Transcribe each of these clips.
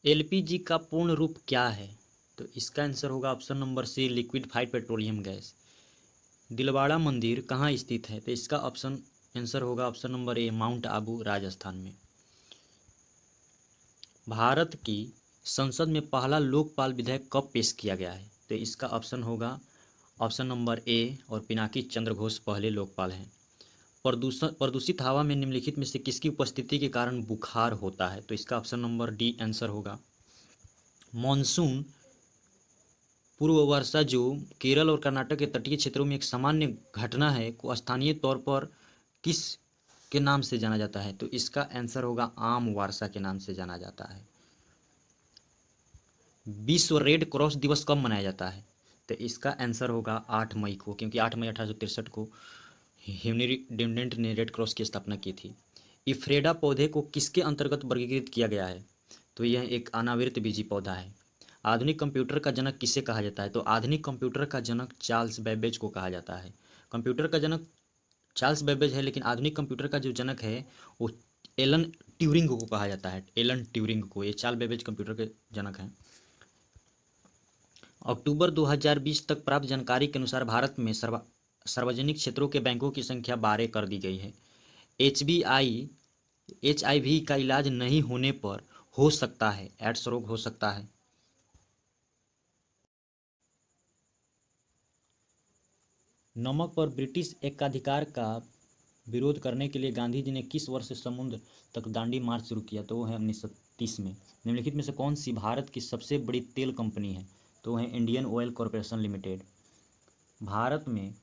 LPG का पूर्ण रूप क्या है? तो इसका आंसर होगा option number C, liquefied petroleum gas. Dilwara मंदिर कहाँ स्थित है? तो इसका ऑप्शन आंसर होगा option number A, mount Abu, Rajasthan में। भारत की संसद में पहला लोकपाल विधेयक कब पेश किया गया है? तो इसका ऑप्शन होगा ऑप्शन नंबर ए, और पिनाकी चंद्र घोष पहले लोकपाल हैं। प्रदूषित हवा में निम्नलिखित में से किसकी उपस्थिति के कारण बुखार होता है? तो इसका ऑप्शन नंबर डी आंसर होगा। मॉनसून पूर्व वर्षा जो केरल और कर्नाटक के तटीय क्षेत्रों में एक सामान्य घटना है को स्थानीय तौर पर किस के नाम से जाना जाता है? तो इसका आंसर होगा आम वर्षा के नाम से जाना जाता है। विश्व रेड क्रॉस दिवस कब मनाया जाता है? तो इसका आंसर होगा 8 मई को, क्योंकि 8 मई 1863 को हेनरी डुनान्ट ने रेड क्रॉस की स्थापना की थी। इफ्रेडा पौधे को किसके अंतर्गत वर्गीकृत किया गया है? तो यह एक अनावृत बीजी पौधा है। आधुनिक कंप्यूटर का जनक किसे कहा जाता है? तो आधुनिक कंप्यूटर का जनक चार्ल्स बेबेज को कहा जाता है। कंप्यूटर का जनक चार्ल्स बेबेज है, लेकिन आधुनिक कंप्यूटर का जो जनक है वो एलन ट्यूरिंग को कहा जाता है। एलन ट्यूरिंग को, ये चार्ल्स बेबेज कंप्यूटर के जनक हैं। अक्टूबर 2020 तक प्राप्त जानकारी के अनुसार भारत में सार्वजनिक क्षेत्रों के बैंकों की संख्या 12 कर दी गई है। एचआईवी का इलाज नहीं होने पर हो सकता है एड्स रोग हो सकता है। नमक पर ब्रिटिश एकाधिकार का विरोध करने के लिए गांधी जी ने किस वर्ष से समुद्र तक दांडी मार्च शुरू किया? तो वो है 1930 में। निम्नलिखित में से कौन सी भारत की सबसे बड़ी तेल कंपनी है? तो है Indian oil corporation limited. Bharat में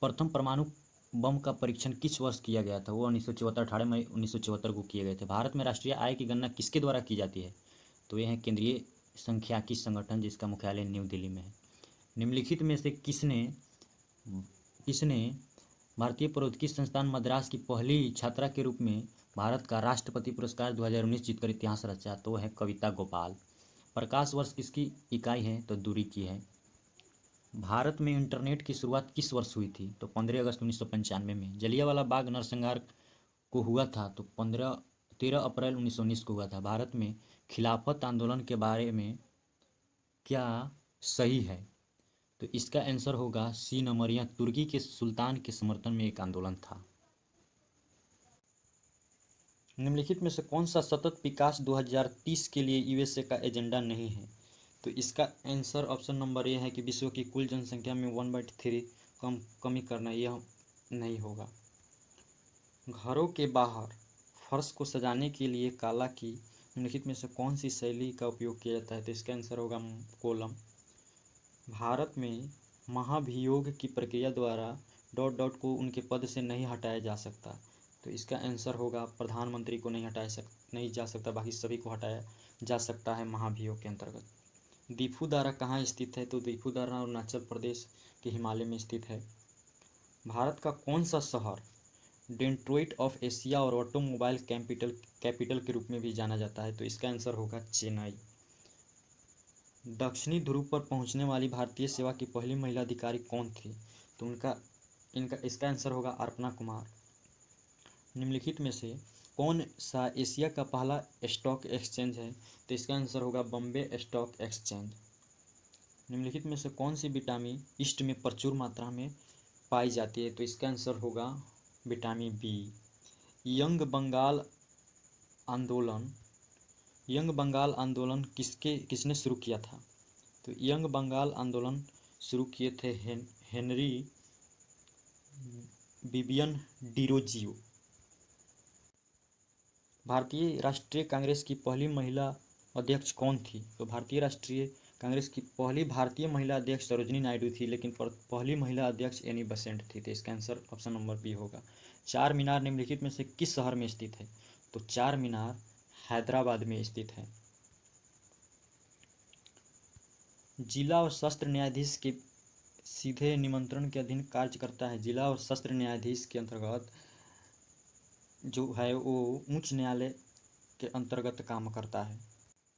प्रथम परमाणु बम का परीक्षण किस वर्ष किया गया था? वो 1974, 18 मई 1974 को किए गए थे। भारत में राष्ट्रीय आय की गणना किसके द्वारा की जाती है? तो यह है केंद्रीय सांख्यिकी संगठन, जिसका मुख्यालय न्यू दिल्ली में है। निम्नलिखित में से किसने किसने भारतीय प्रौद्योगिकी संस्थान मद्रास की पहली छात्रा के रूप में भारत का राष्ट्रपति पुरस्कार 2019 जीतकर इतिहास रचा? तो है कविता गोपाल। प्रकाश वर्ष किसकी इकाई है? तो दूरी की है। भारत में इंटरनेट की शुरुआत किस वर्ष हुई थी? तो 15 अगस्त 1995 में। जलियांवाला बाग नरसंहार को हुआ था तो 13 अप्रैल 1919 को हुआ था। भारत में खिलाफत आंदोलन के बारे में क्या सही है? तो इसका आंसर होगा सी नंबर, यह तुर्की के सुल्तान के समर्थन में एक आंदोलन था। निम्नलिखित में से कौन सा सतत विकास 2030 के लिए यूएसए का एजेंडा नहीं है? तो इसका आंसर ऑप्शन नंबर ए है कि विश्व की कुल जनसंख्या में 1/3 कमी करना, यह नहीं होगा। घरों के बाहर फर्श को सजाने के लिए काला की निम्नलिखित में से कौन सी शैली का उपयोग किया जाता है? तो इसका आंसर होगा कोलम। भारत में महाभियोग की प्रक्रिया द्वारा डॉट डॉट को उनके पद से नहीं हटाया जा सकता। तो इसका आंसर होगा प्रधानमंत्री को नहीं जा सकता, बाकी सभी को हटाया जा सकता है महाभियोग के अंतर्गत। दीफूदारा कहाँ स्थित है? तो दीफूदारा अरुणाचल प्रदेश के हिमालय में स्थित है। भारत का कौन सा शहर डेट्रॉइट ऑफ एशिया और ऑटोमोबाइल कैपिटल के रूप में भी जाना जाता है? तो इसका आंसर होगा चेन्नई। दक्षिणी ध्रुव पर पहुंचने वाली भारतीय सेवा की पहली महिला अधिकारी कौन थी? तो इसका आंसर होगा अर्पणा कुमार। निम्नलिखित में से कौन सा एशिया का पहला स्टॉक एक्सचेंज है? तो इसका आंसर होगा बॉम्बे स्टॉक एक्सचेंज। निम्नलिखित में से कौन सी विटामिन ईस्ट में प्रचुर मात्रा में पाई जाती है? तो इसका आंसर होगा विटामिन बी। यंग बंगाल आंदोलन किसने शुरू किया था? तो यंग बंगाल आंदोलन शुरू किए थे हेनरी बिबियन डिरोजियो। भारतीय राष्ट्रीय कांग्रेस की पहली महिला अध्यक्ष कौन थी? तो भारतीय राष्ट्रीय कांग्रेस की पहली भारतीय महिला अध्यक्ष सरोजिनी नायडू थी, लेकिन पहली महिला अध्यक्ष एनी बेसेंट थी। तो इसका आंसर ऑप्शन नंबर बी होगा। चार मीनार निम्नलिखित में से किस शहर में स्थित है? तो चार मीनार हैदराबाद में स्थित है। जिला और सत्र न्यायाधीश के सीधे निमंत्रण के अधीन कार्य करता है। जिला और सत्र न्यायाधीश के अंतर्गत जो है वो उच्च न्यायालय के अंतर्गत काम करता है।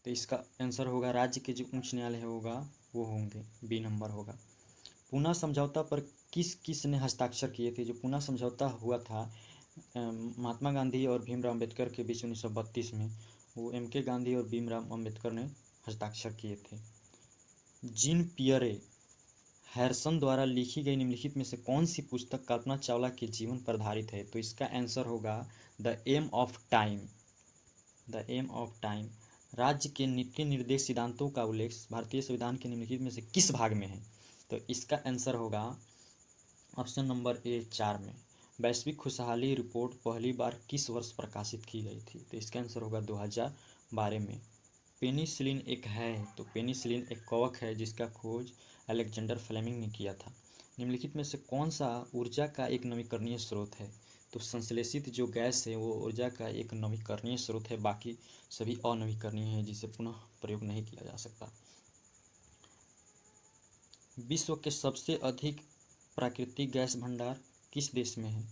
तो इसका आंसर होगा राज्य के जो उच्च न्यायालय होगा वो होंगे, बी नंबर होगा। पूना समझौता पर किस ने हस्ताक्षर किए थे? जो पूना समझौता हुआ था महात्मा गांधी और भीमराव अम्बेडकर के बीच 1932 में, वो एम.के. गांधी और भीमराव अम्बेडकर ने हस्ताक्षर किए थे। जीन पियरे हैरिसन द्वारा लिखी गई निम्नलिखित में से कौन सी पुस्तक कल्पना चावला के जीवन पर आधारित है? तो इसका आंसर होगा the aim of time. The aim of time. राज्य के नीति निर्देश सिद्धांतों का उल्लेख भारतीय संविधान के निम्नलिखित में से किस भाग में है? तो इसका आंसर होगा ऑप्शन नंबर ए 4 में। वैश्विक खुशहाली रिपोर्ट पहली बार किस वर्ष प्रकाशित की गई थी? तो इसका आंसर होगा 2012 में। पेनिसिलिन एक है, तो पेनिसिलिन एक कवक है जिसका खोज अलेक्जेंडर फ्लेमिंग ने किया था। निम्नलिखित में से कौन सा ऊर्जा का एक नवीकरणीय स्रोत है? तो संश्लेषित जो गैस है वो ऊर्जा का एक नवीकरणीय स्रोत है, बाकी सभी अनवीकरणीय हैं जिसे पुनः प्रयोग नहीं किया जा सकता। विश्व के सबसे अधिक प्राकृतिक गैस भंडार किस देश में है?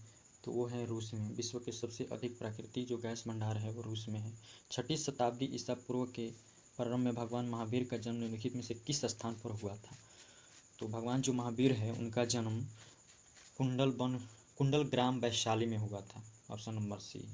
तो वो है रूस में। विश्व के सबसे अधिक प्राकृतिक जो गैस भंडार है वो रूस में है। 6ठी शताब्दी ईसा पूर्व के प्रारंभ में भगवान महावीर का जन्म निम्नलिखित में से किस स्थान पर हुआ था? तो भगवान जो महावीर है उनका जन्म कुंडल ग्राम वैशाली में हुआ था। ऑप्शन नंबर सी।